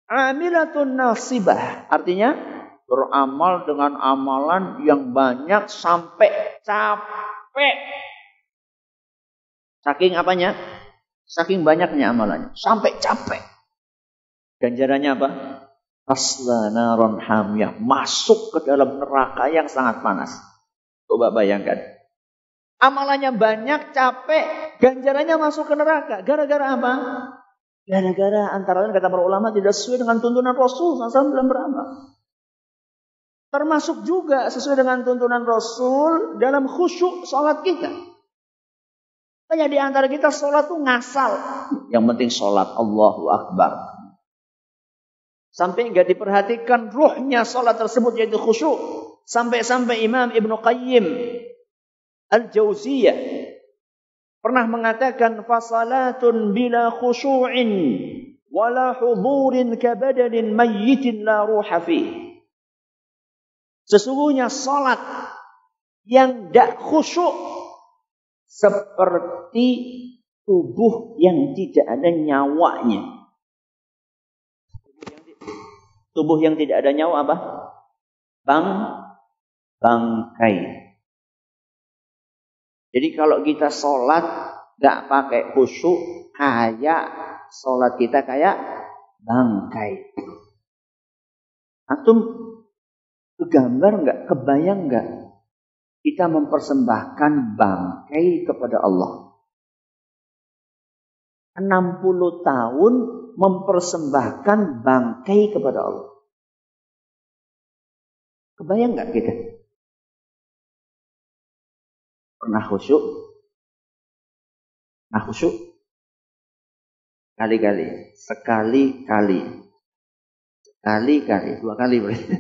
Amilatun nasibah. Artinya beramal dengan amalan yang banyak sampai capek. Saking apanya? Saking banyaknya amalannya. Sampai capek. Ganjarannya apa? Tasla naron hamiyah. Masuk ke dalam neraka yang sangat panas. Coba bayangkan. Amalannya banyak, capek. Ganjarannya masuk ke neraka. Gara-gara apa? Gara-gara antara lain kata para ulama tidak sesuai dengan tuntunan Rasul SAW dalam beramal. Termasuk juga sesuai dengan tuntunan Rasul dalam khusyuk sholat kita. Banyak di antara kita sholat tuh ngasal. Yang penting sholat Allahu Akbar. Sampai enggak diperhatikan ruhnya sholat tersebut yaitu khusyuk. Sampai-sampai Imam Ibn Qayyim Al-Jauziyah pernah mengatakan fasalatun bila khusyu'in wala hudurin kabadanin mayyitin la ruha fih. Sesungguhnya salat yang tidak khusyuk seperti tubuh yang tidak ada nyawanya. Tubuh yang tidak ada nyawa apa? Bangkai. Jadi kalau kita sholat gak pakai khusyuk, kayak sholat kita kayak bangkai. Antum kegambar gak? Kebayang gak? Kita mempersembahkan bangkai kepada Allah. 60 tahun mempersembahkan bangkai kepada Allah. Kebayang gak kita? Pernah khusyuk? Nah khusyuk? Kali-kali. Sekali-kali. Sekali-kali. 2 kali berarti.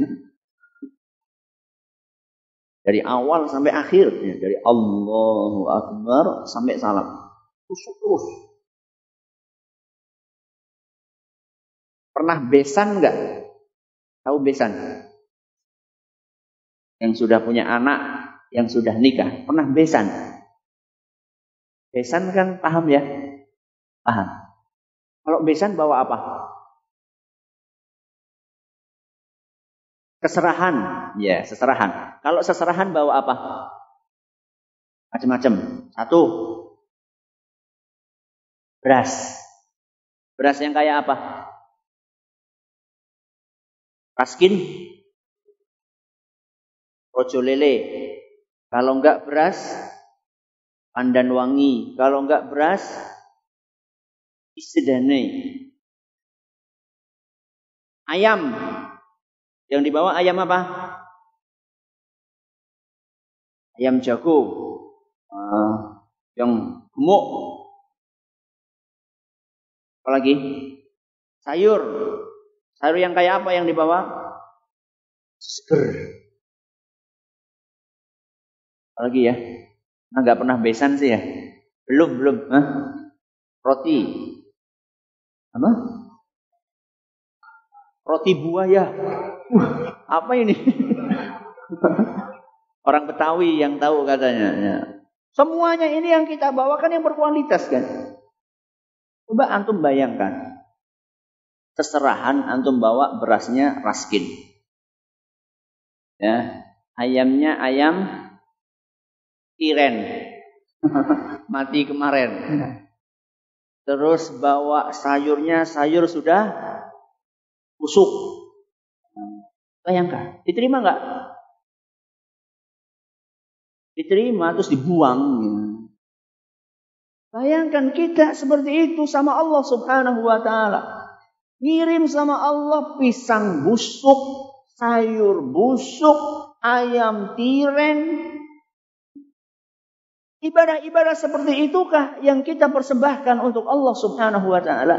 Dari awal sampai akhir. Ya, dari Allahu Akbar sampai salam. Khusyuk terus. Pernah besan enggak? Tahu besan? Yang sudah punya anak, yang sudah nikah, pernah besan? Besan kan paham ya? Paham. Kalau besan bawa apa? Keserahan. Ya, seserahan. Kalau seserahan bawa apa? Macam-macam. 1. Beras. Beras yang kayak apa? Raskin. Rojo lele. Kalau enggak beras, pandan wangi. Kalau enggak beras, isidane. Ayam. Yang dibawa ayam apa? Ayam jago. Yang gemuk. Apalagi? Sayur. Sayur yang kayak apa yang dibawa? Seger. Apalagi ya? Nah, nggak pernah besan sih ya? Belum. Hah? Roti. Apa? Roti buaya. Apa ini? Orang Betawi yang tahu katanya. Ya. Semuanya ini yang kita bawakan yang berkualitas kan? Coba antum bayangkan. Keserahan antum bawa berasnya raskin. Ya, ayamnya ayam tiren. Mati kemarin. Terus bawa sayurnya sayur sudah busuk. Bayangkan, diterima enggak? Diterima terus dibuang. Bayangkan kita seperti itu sama Allah Subhanahu wa taala. Ngirim sama Allah pisang busuk, sayur busuk, ayam tiren. Ibadah-ibadah seperti itukah yang kita persembahkan untuk Allah Subhanahu wa taala?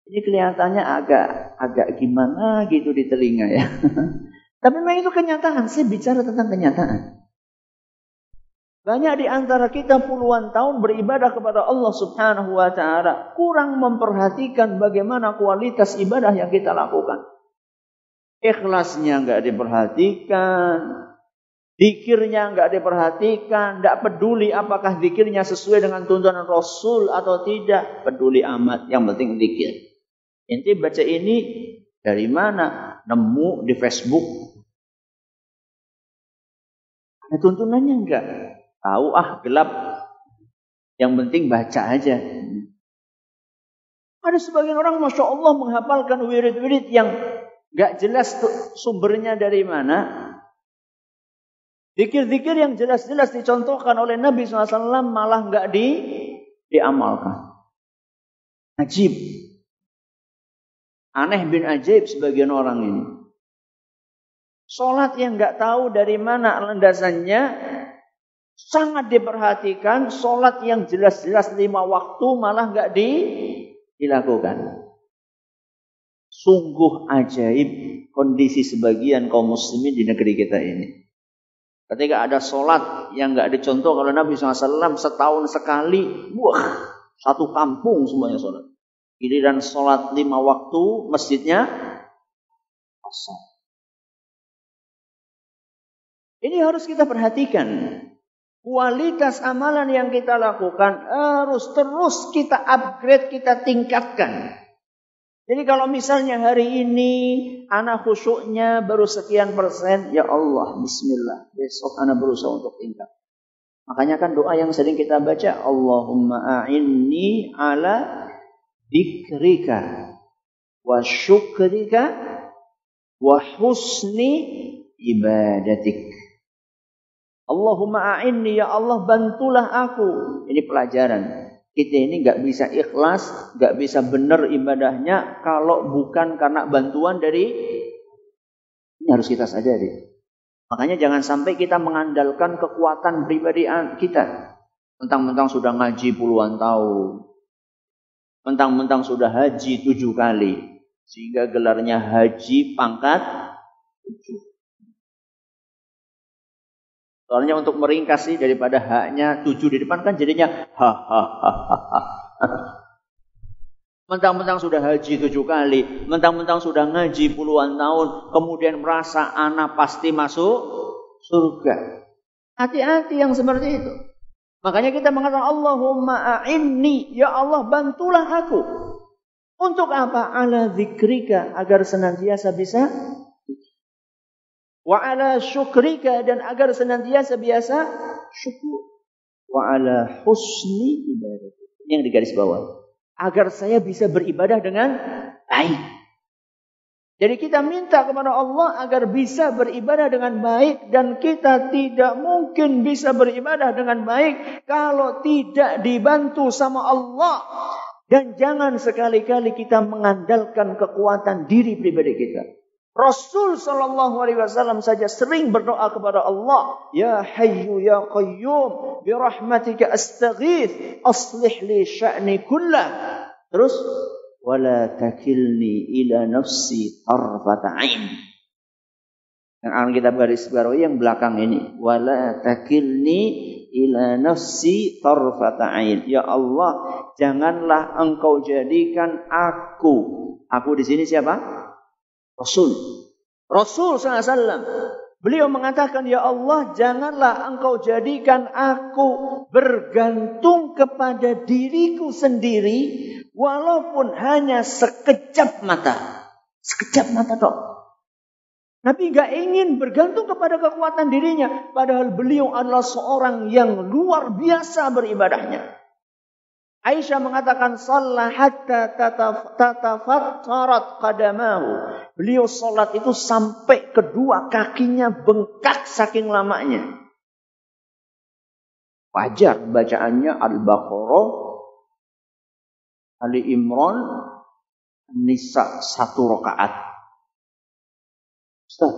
Ini kelihatannya agak gimana gitu di telinga ya. Tapi memang itu kenyataan. Saya bicara tentang kenyataan. Banyak di antara kita puluhan tahun beribadah kepada Allah Subhanahu wa taala, kurang memperhatikan bagaimana kualitas ibadah yang kita lakukan. Ikhlasnya enggak diperhatikan. Zikirnya enggak diperhatikan, enggak peduli apakah zikirnya sesuai dengan tuntunan Rasul atau tidak, peduli amat, yang penting zikir. Ente baca ini dari mana? Nemu di Facebook. Ada tuntunannya enggak? Tahu gelap. Yang penting baca aja. Ada sebagian orang Masya Allah menghafalkan wirid-wirid yang enggak jelas sumbernya dari mana. Zikir-zikir yang jelas-jelas dicontohkan oleh Nabi SAW malah enggak diamalkan. Ajib. Aneh bin ajaib sebagian orang ini. Sholat yang enggak tahu dari mana landasannya sangat diperhatikan. Sholat yang jelas-jelas 5 waktu malah enggak dilakukan. Sungguh ajaib kondisi sebagian kaum muslimin di negeri kita ini. Ketika ada sholat yang enggak dicontoh oleh Nabi SAW setahun sekali, satu kampung semuanya sholat. Giliran sholat 5 waktu, masjidnya kosong. Ini harus kita perhatikan. Kualitas amalan yang kita lakukan harus terus kita upgrade, kita tingkatkan. Jadi kalau misalnya hari ini anak khusyuknya baru sekian persen, ya Allah, bismillah, besok anak berusaha untuk tingkat. Makanya kan doa yang sering kita baca, Allahumma a'inni ala dzikrika wa syukrika wa husni ibadatik. Allahumma a'inni, ya Allah bantulah aku. Ini pelajaran. Kita ini gak bisa ikhlas, gak bisa benar ibadahnya kalau bukan karena bantuan dari, ini harus kita sadari. Makanya jangan sampai kita mengandalkan kekuatan pribadi kita. Mentang-mentang sudah ngaji puluhan tahun. Mentang-mentang sudah haji 7 kali. Sehingga gelarnya haji pangkat 7. Soalnya untuk meringkas sih daripada haknya 7 di depan kan jadinya Mentang-mentang sudah haji 7 kali, mentang-mentang sudah ngaji puluhan tahun, kemudian merasa anak pasti masuk surga. Hati-hati yang seperti itu. Makanya kita mengatakan Allahumma a'inni, ya Allah bantulah aku. Untuk apa? Ala dzikrika, agar senantiasa bisa wa ala syukrika, dan agar senantiasa biasa syukur. Wa ala husni ibadah. Ini yang digaris bawah. Agar saya bisa beribadah dengan baik. Jadi kita minta kepada Allah agar bisa beribadah dengan baik. Dan kita tidak mungkin bisa beribadah dengan baik kalau tidak dibantu sama Allah. Dan jangan sekali-kali kita mengandalkan kekuatan diri pribadi kita. Rasul SAW saja sering berdoa kepada Allah, Ya Hayyu Ya Qayyum, birahmatika astaghith, aslih li sya'ni kullah. Terus, wala takilni ila nafsi tarfata ain. Yang akan kita baris bawahi yang belakang ini, wala takilni ila nafsi tarfata ain. Ya Allah, janganlah engkau jadikan aku di sini siapa? Rasul SAW. Beliau mengatakan, Ya Allah, janganlah engkau jadikan aku bergantung kepada diriku sendiri, walaupun hanya sekejap mata. Sekejap mata tok. Nabi gak ingin bergantung kepada kekuatan dirinya, padahal beliau adalah seorang yang luar biasa beribadahnya. Aisyah mengatakan shalla hatta tatafattarat qadamahu. Beliau salat itu sampai kedua kakinya bengkak saking lamanya. Wajar bacaannya Al-Baqarah, Ali Imran, Nisa 1 rakaat. Ustaz,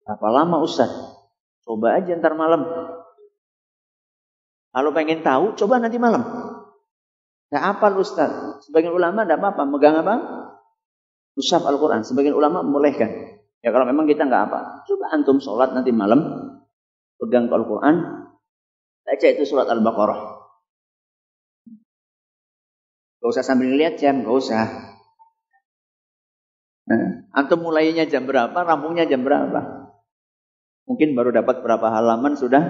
berapa lama Ustaz? Coba aja ntar malam. Kalau pengen tahu, coba nanti malam. Tidak hafal Ustaz. Sebagian ulama tidak apa-apa. Megang apa? Mushaf Al-Quran. Sebagian ulama membolehkan. Ya kalau memang kita nggak apa. Coba antum sholat nanti malam. Pegang Al-Quran. Baca itu surat Al-Baqarah. Gak usah sambil lihat jam. Gak usah. Nah, antum mulainya jam berapa. Rampungnya jam berapa. Mungkin baru dapat berapa halaman sudah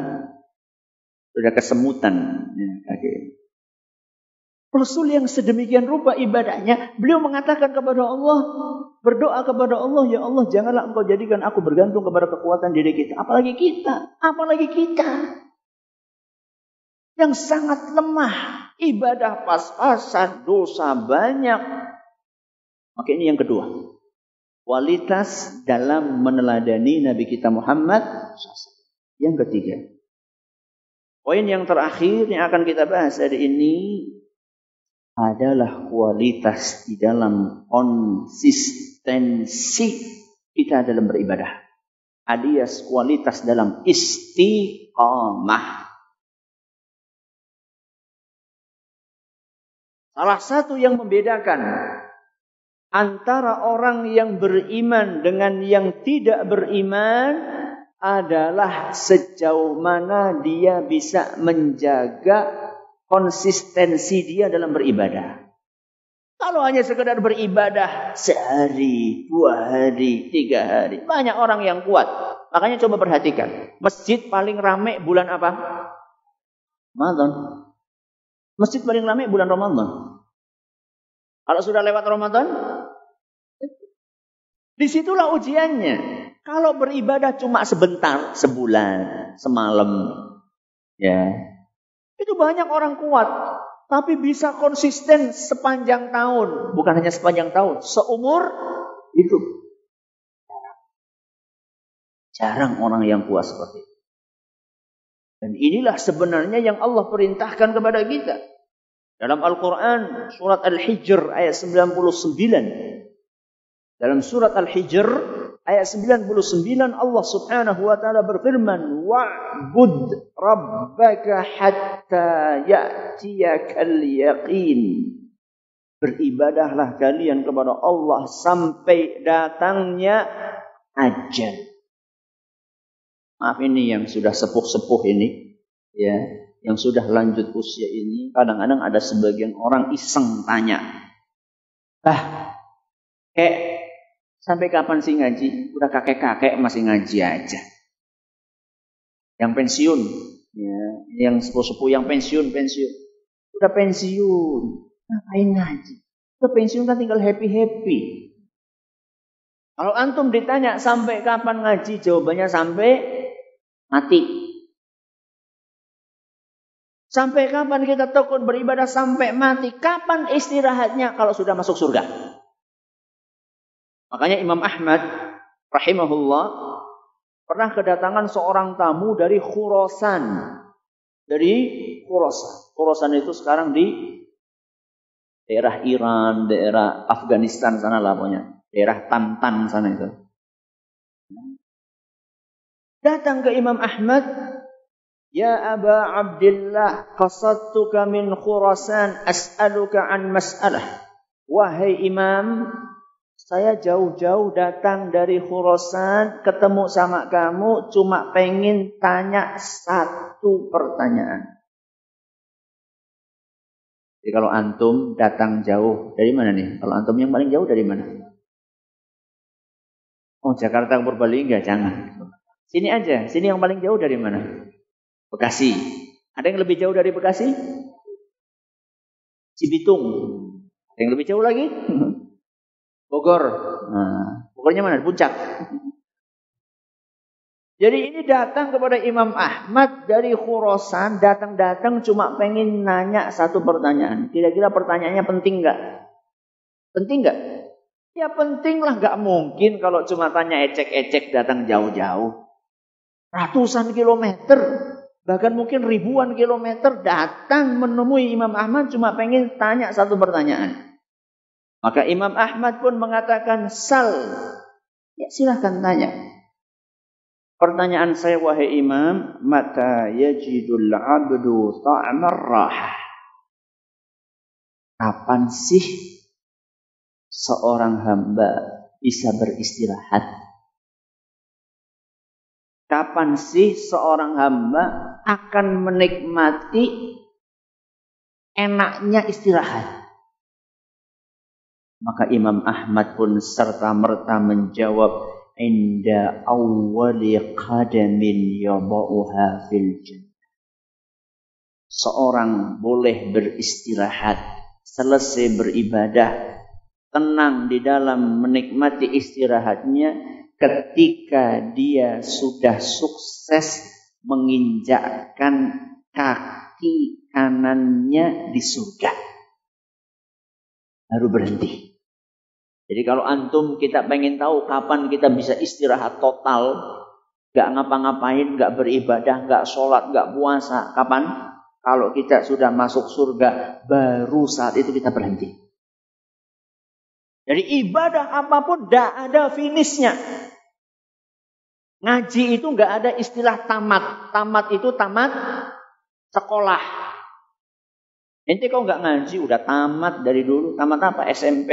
kesemutan. Ya, Rasul yang sedemikian rupa ibadahnya, beliau mengatakan kepada Allah, berdoa kepada Allah, ya Allah janganlah engkau jadikan aku bergantung kepada kekuatan diri kita. Apalagi kita yang sangat lemah, ibadah pas-pasan, dosa banyak. Maka ini yang kedua, kualitas dalam meneladani Nabi kita Muhammad. Yang ketiga, poin yang terakhir yang akan kita bahas hari ini adalah kualitas di dalam konsistensi kita dalam beribadah, alias kualitas dalam istiqamah. Salah satu yang membedakan antara orang yang beriman dengan yang tidak beriman adalah sejauh mana dia bisa menjaga konsistensi dia dalam beribadah. Kalau hanya sekedar beribadah sehari, 2 hari, 3 hari, banyak orang yang kuat. Makanya coba perhatikan, masjid paling ramai bulan apa? Ramadan. Masjid paling ramai bulan Ramadan. Kalau sudah lewat Ramadan, disitulah ujiannya. Kalau beribadah cuma sebentar, sebulan, semalam, ya. Itu banyak orang kuat, tapi bisa konsisten sepanjang tahun. Bukan hanya sepanjang tahun, seumur hidup. Jarang orang yang kuat seperti itu. Dan inilah sebenarnya yang Allah perintahkan kepada kita. Dalam Al-Quran, surat Al-Hijr ayat 99. Dalam surat Al-Hijr ayat 99 Allah Subhanahu wa taala berfirman, "Wa'bud rabbaka hatta ya'tiyakal yaqin." Beribadahlah kalian kepada Allah sampai datangnya ajal. Maaf, ini yang sudah sepuh-sepuh ini, ya, yang sudah lanjut usia ini, kadang-kadang ada sebagian orang iseng tanya, sampai kapan sih ngaji? Udah kakek-kakek masih ngaji aja. Yang pensiun, ya, yang sepuh-sepuh yang pensiun. Udah pensiun, ngapain ngaji? Udah pensiun kan tinggal happy-happy. Kalau antum ditanya sampai kapan ngaji, jawabannya sampai mati. Sampai kapan kita tekun beribadah sampai mati? Kapan istirahatnya kalau sudah masuk surga? Makanya Imam Ahmad rahimahullah pernah kedatangan seorang tamu dari Khurasan. Khurasan itu sekarang di daerah Iran, daerah Afghanistan sana lah pokoknya. Daerah Tantan sana itu. Datang ke Imam Ahmad, "Ya Aba Abdillah, qasadtuka min Khurasan as'aluka an mas'alah." Wahai Imam, saya jauh-jauh datang dari Khurasan, ketemu sama kamu, cuma pengen tanya satu pertanyaan. Jadi kalau antum datang jauh, dari mana nih? Kalau antum yang paling jauh dari mana? Oh, Jakarta ke Purbalingga, jangan. Sini aja, sini yang paling jauh dari mana? Bekasi. Ada yang lebih jauh dari Bekasi? Cibitung. Ada yang lebih jauh lagi? Bogor. Nah, Bogornya mana? Puncak. Jadi ini datang kepada Imam Ahmad dari Khurasan, datang cuma pengen nanya satu pertanyaan. Kira-kira pertanyaannya penting nggak? Penting nggak? Ya penting lah, nggak mungkin kalau cuma tanya ecek-ecek datang jauh-jauh. Ratusan kilometer, bahkan mungkin ribuan kilometer datang menemui Imam Ahmad cuma pengen tanya satu pertanyaan. Maka Imam Ahmad pun mengatakan, "Sal." Ya silahkan tanya. Pertanyaan saya, wahai Imam, mata yajidul abdu ta'amar rahah. Kapan sih seorang hamba bisa beristirahat? Kapan sih seorang hamba akan menikmati enaknya istirahat? Maka Imam Ahmad pun serta-merta menjawab, inda awwali qadamin yada'uha fil jannah. Seorang boleh beristirahat, selesai beribadah, tenang di dalam menikmati istirahatnya ketika dia sudah sukses menginjakkan kaki kanannya di surga. Baru berhenti. Jadi kalau antum kita pengen tahu kapan kita bisa istirahat total, gak ngapa-ngapain, gak beribadah, gak sholat, gak puasa, kapan? Kalau kita sudah masuk surga, baru saat itu kita berhenti. Jadi ibadah apapun gak ada finishnya. Ngaji itu gak ada istilah tamat. Tamat itu tamat sekolah. Ente kok gak ngaji, udah tamat dari dulu. Tamat apa? SMP.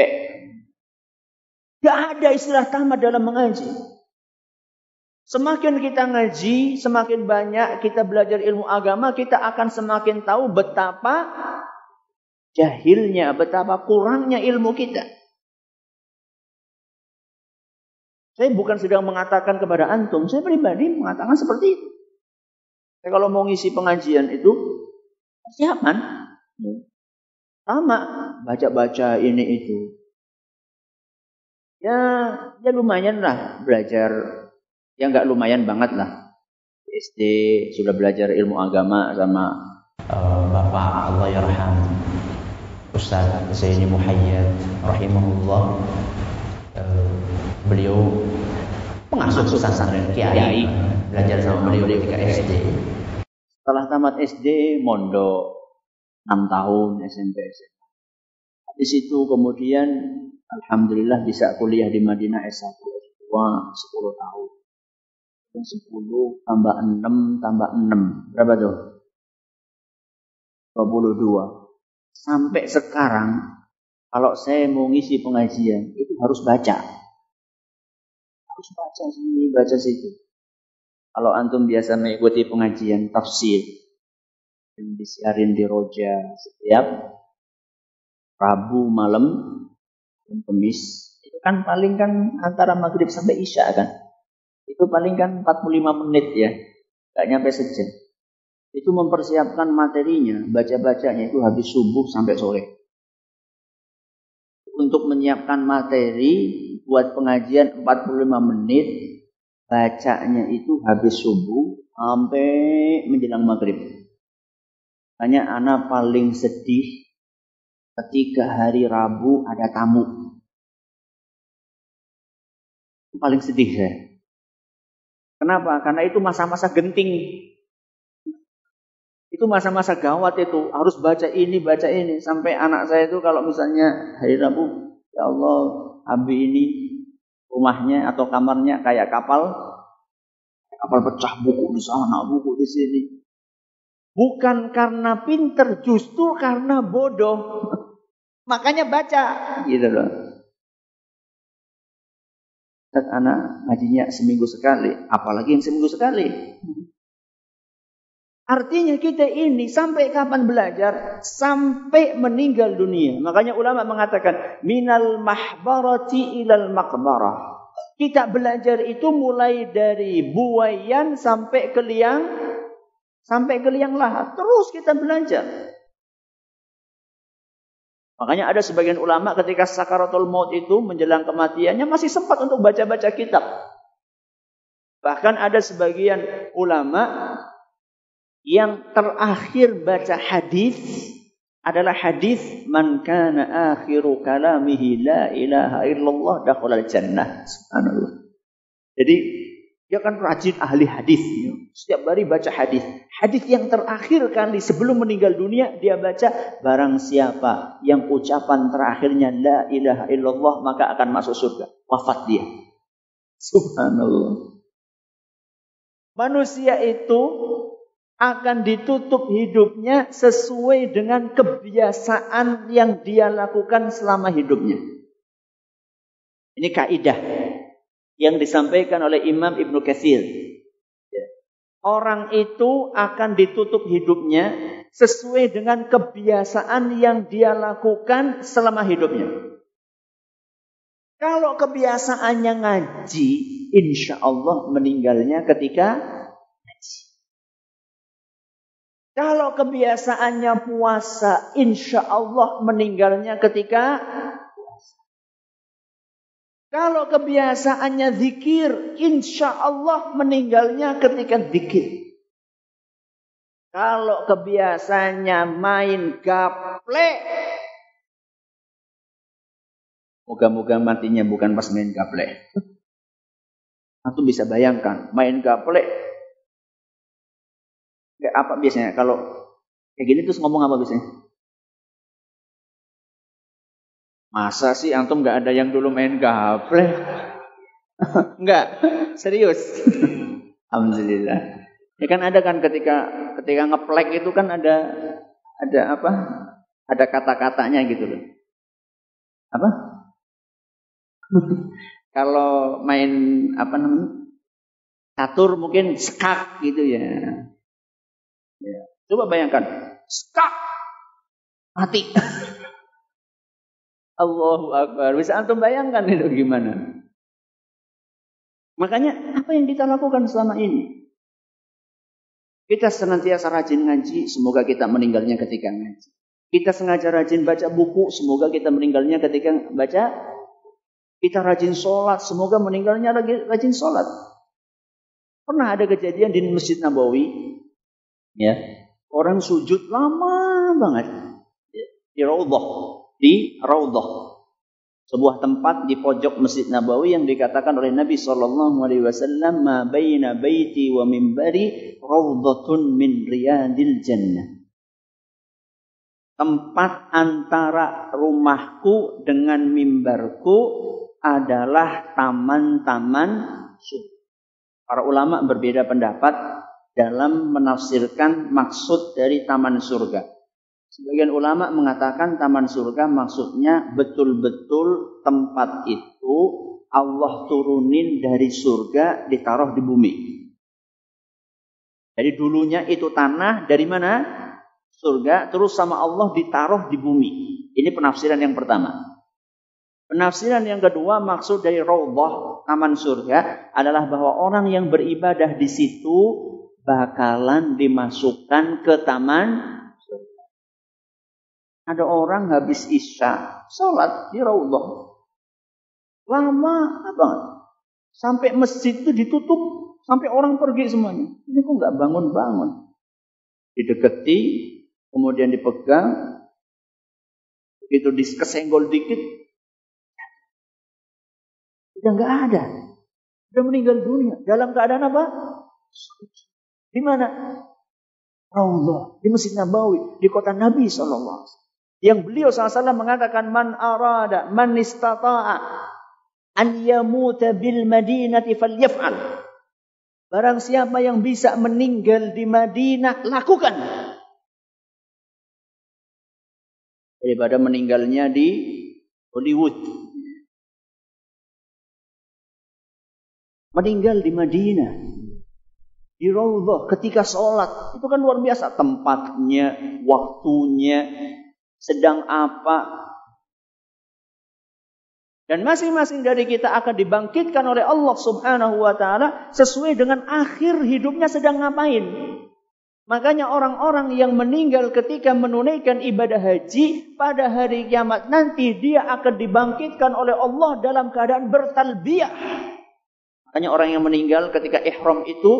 Gak ada istilah tamat dalam mengaji. Semakin kita ngaji, semakin banyak kita belajar ilmu agama, kita akan semakin tahu betapa jahilnya, betapa kurangnya ilmu kita. Saya bukan sedang mengatakan kepada antum, saya pribadi mengatakan seperti itu. Saya kalau mau ngisi pengajian itu, persiapan. Sama, baca-baca ini itu. Ya lumayan lah belajar. Ya nggak lumayan banget lah. SD sudah belajar ilmu agama sama Bapak Allah yarham Ustaz Zaini Muhayyad rahimahullah. Beliau pengasuh pesantren kiai, belajar sama beliau ketika SD. Setelah tamat SD mondok 6 tahun SMP. Di situ kemudian alhamdulillah bisa kuliah di Madinah S1 S2 10 tahun. 10 tambah 6 tambah 6. Berapa tuh? 22. Sampai sekarang, kalau saya mau ngisi pengajian, itu harus baca. Harus baca sini, baca situ. Kalau antum biasa mengikuti pengajian tafsir, yang disiarin di Roja setiap Rabu malam dan Kamis, itu kan paling kan antara maghrib sampai isya kan. Itu paling kan 45 menit ya, gak nyampe sejam. Itu mempersiapkan materinya, baca-bacanya itu habis subuh sampai sore. Untuk menyiapkan materi buat pengajian 45 menit, bacanya itu habis subuh sampai menjelang maghrib. Hanya anak paling sedih ketika hari Rabu ada tamu. Itu paling sedih saya. Kenapa? Karena itu masa-masa genting. Itu masa-masa gawat itu. Harus baca ini. Sampai anak saya itu kalau misalnya hari Rabu, ya Allah, Abi ini rumahnya atau kamarnya kayak kapal. Kapal pecah, buku di sana, buku di sini. Bukan karena pinter, justru karena bodoh. Makanya baca. Gitu loh. Anak ngajinya seminggu sekali, apalagi yang seminggu sekali. Artinya kita ini sampai kapan belajar? Sampai meninggal dunia. Makanya ulama mengatakan minal mahbarati ilal maqbarah. Kita belajar itu mulai dari buayan sampai ke liang lahat. Terus kita belajar. Makanya ada sebagian ulama ketika sakaratul maut itu menjelang kematiannya masih sempat untuk baca-baca kitab. Bahkan ada sebagian ulama yang terakhir baca hadis adalah hadis man kana akhiru kalamihi la ilaha illallah dakhalal jannah. Subhanallah. Jadi dia kan rajin ahli hadis. Setiap hari baca hadis. Hadis yang terakhir kali sebelum meninggal dunia dia baca, barang siapa yang ucapan terakhirnya la ilaha illallah maka akan masuk surga. Wafat dia. Subhanallah. Manusia itu akan ditutup hidupnya sesuai dengan kebiasaan yang dia lakukan selama hidupnya. Ini kaidah yang disampaikan oleh Imam Ibnu Katsir. Orang itu akan ditutup hidupnya sesuai dengan kebiasaan yang dia lakukan selama hidupnya. Kalau kebiasaannya ngaji, insya Allah meninggalnya ketika haji. Kalau kebiasaannya puasa, insya Allah meninggalnya ketika puasa. Kalau kebiasaannya zikir, insya Allah meninggalnya ketika zikir. Kalau kebiasaannya main gaplek, moga-moga matinya bukan pas main gaplek. Antum bisa bayangkan, main gaplek, kayak apa biasanya? Kalau kayak gini terus ngomong apa biasanya? Masa sih antum nggak ada yang dulu main gaplek? Enggak, serius. Alhamdulillah. Ya kan ada kan ketika ngeplek itu kan ada apa? Ada kata-katanya gitu loh. Apa? Kalau main apa namanya? Catur mungkin skak gitu ya. Ya. Coba bayangkan, skak mati. Allahu Akbar. Bisa antum bayangkan itu gimana? Makanya apa yang kita lakukan selama ini? Kita senantiasa rajin ngaji, semoga kita meninggalnya ketika ngaji. Kita sengaja rajin baca buku, semoga kita meninggalnya ketika baca. Kita rajin sholat, semoga meninggalnya rajin sholat. Pernah ada kejadian di Masjid Nabawi, ya, orang sujud lama banget di Raudhah, sebuah tempat di pojok Masjid Nabawi yang dikatakan oleh Nabi SAW, ma baina baiti wa mimbari raudhatun min riyadil jannah. Tempat antara rumahku dengan mimbarku adalah taman-taman surga. Para ulama berbeda pendapat dalam menafsirkan maksud dari taman surga. Sebagian ulama mengatakan taman surga maksudnya betul-betul tempat itu Allah turunin dari surga ditaruh di bumi. Jadi dulunya itu tanah dari mana? Surga, terus sama Allah ditaruh di bumi. Ini penafsiran yang pertama. Penafsiran yang kedua, maksud dari Raudhah, taman surga, adalah bahwa orang yang beribadah di situ bakalan dimasukkan ke taman surga. Ada orang habis isya, sholat di Raudhah. Lama banget. Sampai masjid itu ditutup, sampai orang pergi semuanya. Ini kok nggak bangun-bangun? Dideketi, kemudian dipegang, begitu kesenggol dikit, udah nggak ada, udah meninggal dunia. Dalam keadaan apa? Di mana? Raudhah, di Masjid Nabawi, di kota Nabi SAW. Yang beliau SAW mengatakan, man arada, man istata'a, an yamuta bil madinati falyaf'al. Barang siapa yang bisa meninggal di Madinah, lakukan. Daripada meninggalnya di Hollywood. Meninggal di Madinah, di Raudhah ketika sholat, itu kan luar biasa tempatnya, waktunya, sedang apa. Dan masing-masing dari kita akan dibangkitkan oleh Allah Subhanahu wa Ta'ala sesuai dengan akhir hidupnya sedang ngapain. Makanya orang-orang yang meninggal ketika menunaikan ibadah haji pada hari kiamat nanti, dia akan dibangkitkan oleh Allah dalam keadaan bertalbiyah. Makanya orang yang meninggal ketika ihram itu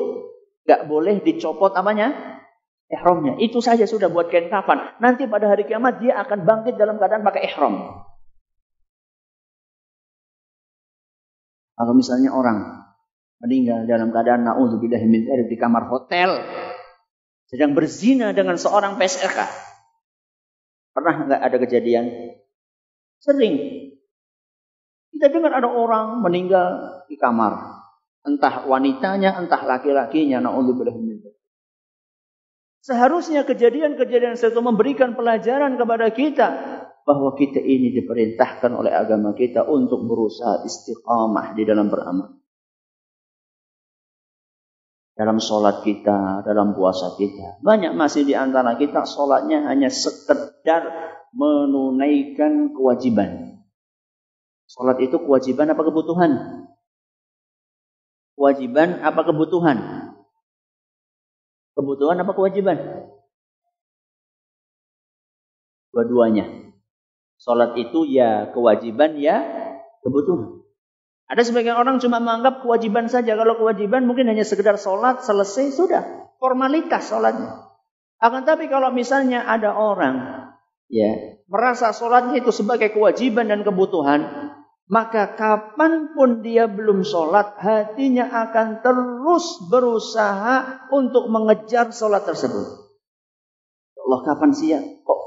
gak boleh dicopot apanya? Ihramnya. Itu saja sudah buat kain kafan. Nanti pada hari kiamat dia akan bangkit dalam keadaan pakai ihram. Kalau misalnya orang meninggal dalam keadaan na'udzubillahi min dzalik di kamar hotel, sedang berzina dengan seorang PSK. Pernah nggak ada kejadian? Sering. Kita dengar ada orang meninggal di kamar. Entah wanitanya, entah laki-lakinya. Na'udzubillahi min dzalik. Seharusnya kejadian-kejadian itu memberikan pelajaran kepada kita bahwa kita ini diperintahkan oleh agama kita untuk berusaha istiqamah di dalam beramal. Dalam sholat kita, dalam puasa kita. Banyak masih di antara kita sholatnya hanya sekedar menunaikan kewajiban. Sholat itu kewajiban apa kebutuhan? Kewajiban apa kebutuhan? Kebutuhan apa kewajiban? Dua-duanya. Salat itu ya kewajiban ya kebutuhan. Ada sebagian orang cuma menganggap kewajiban saja. Kalau kewajiban mungkin hanya sekedar salat selesai sudah. Formalitas salatnya. Akan tapi kalau misalnya ada orang ya merasa salatnya itu sebagai kewajiban dan kebutuhan, maka kapanpun dia belum sholat, hatinya akan terus berusaha untuk mengejar sholat tersebut. Allah, kapan sih ya? Kok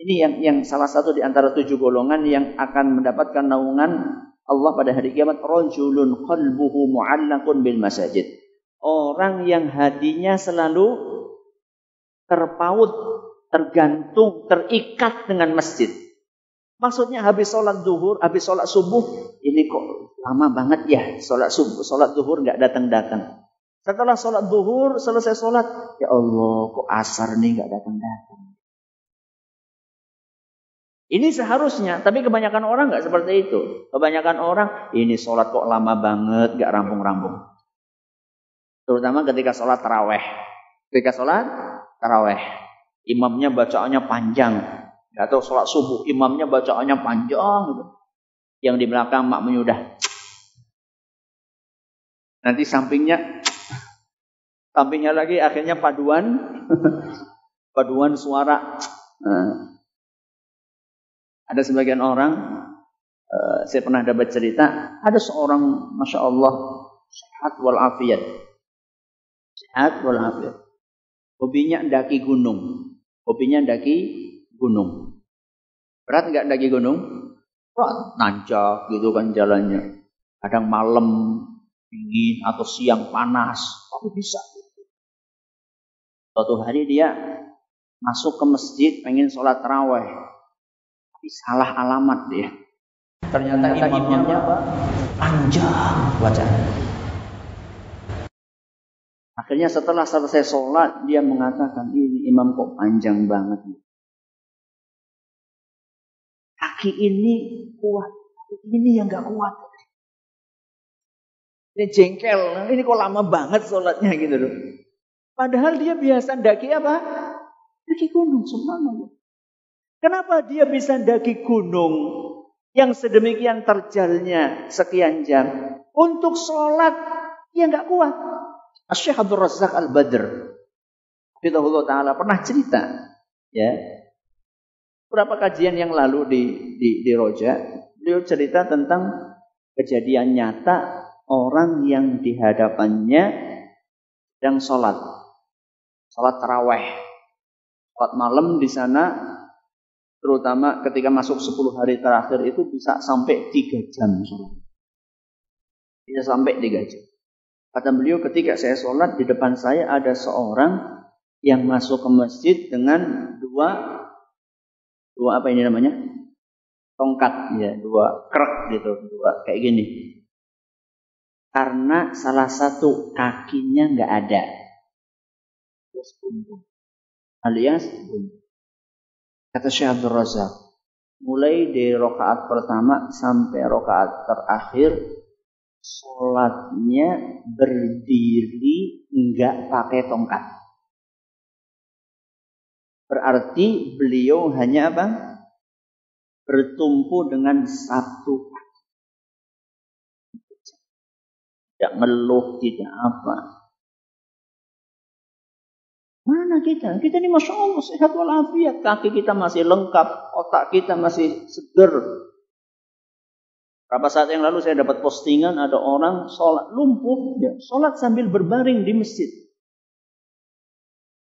ini yang salah satu di antara 7 golongan yang akan mendapatkan naungan Allah pada hari kiamat. Rajulun qalbuhu mu'allaqun bil masajid. Orang yang hatinya selalu terpaut, tergantung, terikat dengan masjid. Maksudnya habis sholat zuhur, habis sholat subuh, ini kok lama banget ya sholat subuh, sholat zuhur nggak datang-datang. Setelah sholat zuhur, selesai sholat, ya Allah, kok asar nih nggak datang-datang. Ini seharusnya, tapi kebanyakan orang nggak seperti itu. Kebanyakan orang, ini sholat kok lama banget, nggak rampung-rampung. Terutama ketika sholat taraweh. Ketika sholat taraweh, imamnya bacaannya panjang. Atau sholat subuh, imamnya bacaannya panjang gitu. Yang di belakang makmumnya udah. Nanti sampingnya lagi akhirnya paduan suara. Nah, ada sebagian orang, saya pernah dapat cerita, ada seorang, Masya Allah, sehat walafiat. Sehat walafiat. Hobinya mendaki gunung. Berat nggak daki gunung? Berat, nanjak gitu kan jalannya. Kadang malam dingin atau siang panas, tapi bisa. Suatu hari dia masuk ke masjid pengen sholat taraweh, tapi salah alamat dia. Ternyata imamnya panjang bacaan. Akhirnya setelah selesai sholat dia mengatakan, ini imam kok panjang banget. Kaki ini kuat, ini yang gak kuat. Ini jengkel, ini kok lama banget sholatnya gitu loh. Padahal dia biasa daki apa? Daki gunung, subhanallah. Kenapa dia bisa daki gunung yang sedemikian terjalnya sekian jam? Untuk sholat, dia gak kuat. Syekh Abdul Razak Al-Badr Hafizahullah Ta'ala pernah cerita ya, beberapa kajian yang lalu di Roja, beliau cerita tentang kejadian nyata orang yang di hadapannya sedang sholat taraweh, sholat malam di sana, terutama ketika masuk 10 hari terakhir itu bisa sampai 3 jam sholat, bisa sampai 3 jam. Kata beliau, ketika saya sholat, di depan saya ada seorang yang masuk ke masjid dengan dua apa ini namanya? Tongkat, ya, 2 krek gitu, 2 kayak gini. Karena salah satu kakinya nggak ada, alias buntu. Kata Syekh Abdul Razak, mulai dari rakaat pertama sampai rakaat terakhir, sholatnya berdiri enggak pakai tongkat. Berarti beliau hanya apa? Bertumpu dengan satu kaki. Tidak ngeluh, tidak apa. Mana kita? Kita ini Masya Allah sehat walafiat. Kaki kita masih lengkap, otak kita masih seger. Berapa saat yang lalu saya dapat postingan ada orang sholat lumpuh, ya, sholat sambil berbaring di masjid.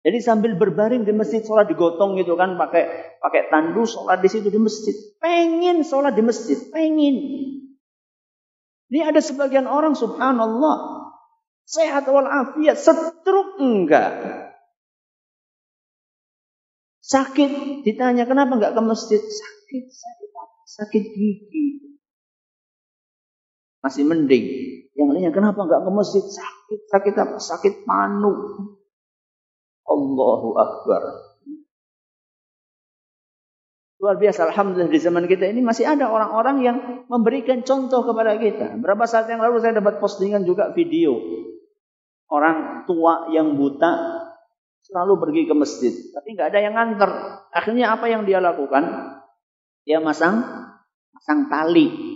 Jadi sambil berbaring di masjid, sholat digotong gitu kan, pakai tandu, sholat di situ di masjid. Pengen sholat di masjid, pengen. Ini ada sebagian orang subhanallah sehat walafiat, stroke enggak. Sakit, ditanya kenapa enggak ke masjid? Sakit gigi. Masih mending. Yang lainnya kenapa enggak ke masjid? Sakit apa? Sakit panu. Allahu Akbar. Luar biasa, alhamdulillah di zaman kita ini masih ada orang-orang yang memberikan contoh kepada kita. Berapa saat yang lalu saya dapat postingan juga video. Orang tua yang buta selalu pergi ke masjid, tapi nggak ada yang nganter. Akhirnya apa yang dia lakukan? Dia masang tali